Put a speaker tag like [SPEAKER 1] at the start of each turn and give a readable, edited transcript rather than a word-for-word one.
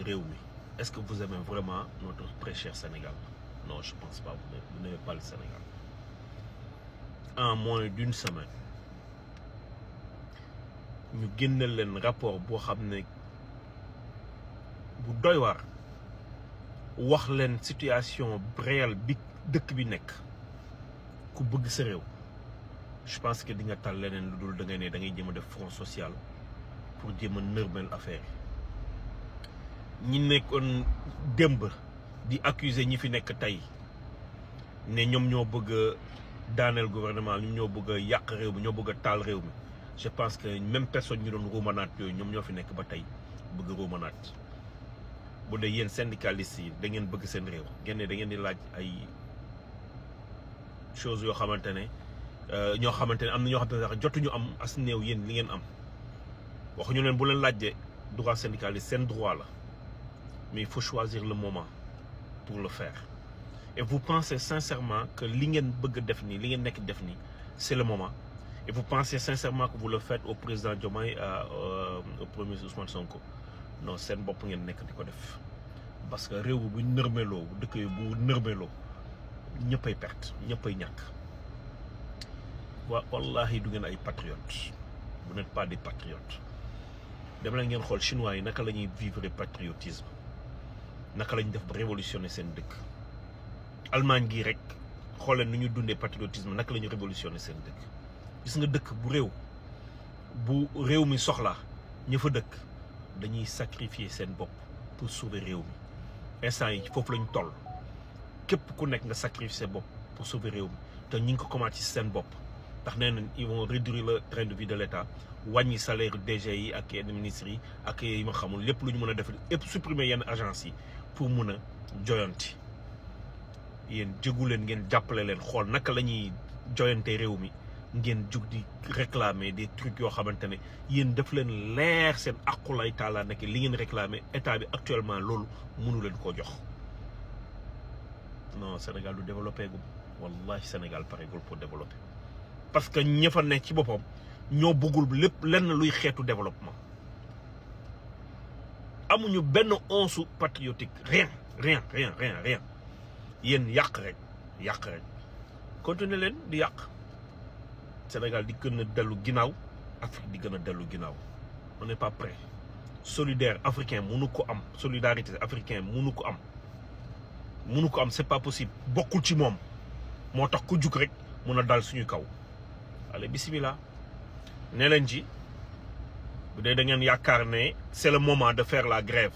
[SPEAKER 1] réew mi est-ce que vous aimez vraiment notre très cher Sénégal? Non, je pense pas. Vous n'aimez pas le Sénégal. En moins d'une semaine ñu génneel leen rapport boo xam ne bu doy waar wax leen situation réelle bi dëkk bi nekk ku bëgg sa réew. Je pense que di nga tal leneen lu dul da ngay ne da ngay jéem a def front social pour jéem a nërmel affaire yi ñi nekkoon démb di accuser ñi fi nekk tey ne ñoom ñoo bëgg a daaneel gouvernement ñoom ñoo bëgg a yàq réew mi ñoo bëgg a taal réew mi. Je pense que même personne ñu doon ruumanaat yooyu ñoom ñoo fi nekk ba tey bëgg ruumanaat bu dee yéen syndicalistes yi da ngeen bëgg seen réew ngeen ne da ngeen di laaj ay choses yoo xamante ne ñoo xamante ne am na ñoo xamante ne sax jotuñu am as néew yéen li ngeen am waxuñu leen bu leen laajte droit syndicaliste seen droit la mais il faut choisir le moment pour le faire et vous pensez sincèrement que li ngeen bëgg def nii li ngeen nekk def nii c'est le moment. Et vous pensez sincèrement que vous le faites au président Diomaye au premier ministre Ousmane Sonko? Non, c'est un bopp ngeen nekk di ko def parce que réew bu nërmeloo dëkk yi bu nërmeloo ñëppay perte ñëppay ñàkk. Wallahi du ngeen ay patriotes vous n'êtes pas des patriotes. dem la ngeen xool chinois yi naka la ñuy vivre patriotisme naka la ñuy def ba révolutionner seen dëkk. Allemagne gii rek xooleen nu ñu dundee patriotisme naka la ñu révolutionner seen dëkk. gis nga dëkk bu réew mi soxla ña fa dëkk dañuy sacrifier seen bopp pour sauver réew mi instant yi foofu lañ toll képp ku nekk nga sacrifier seen bopp pour sauver réew mi te ñu ngi ko commencé ci seen bopp ndax nee nañ ils vont réduire le train de vie de l'État wàññi salaire DG yi ak yenn ministres yi ak yi ma xamul lépp lu ñu mën a def lépp supprimer yenn agence yi pour mun a joyanti yéen jégu leen ngeen jàppale leen xool naka la ñuy joyante réew mi. ngeen jug di réclamer des trucs yoo xamante ne yéen daf leen leer seen aqulay taala nekk li ngeen réclamer état bi actuellement loolu mënu leen koo jox. Non, Sénégal du développé gu wallahi Sénégal pareegul pour développer parce que ña fa ne ci boppam ñoo bëggul lépp lenn luy xeetu développement amuñu benn once patriotique rien yéen yàq rek continuer leen di yàq. Sénégal di gën a dellu ginnaaw Afrique di gën a dellu ginnaaw on n'est pas prêt solidaire africain mënu ko am solidarité africain mënu ko am c'est pas possible bokkul ci moom moo tax ku jug rek mun a dal suñu kaw. allez bismillah ne leen ci bu dee da ngeen yaakaar ne c'est le moment de faire la grève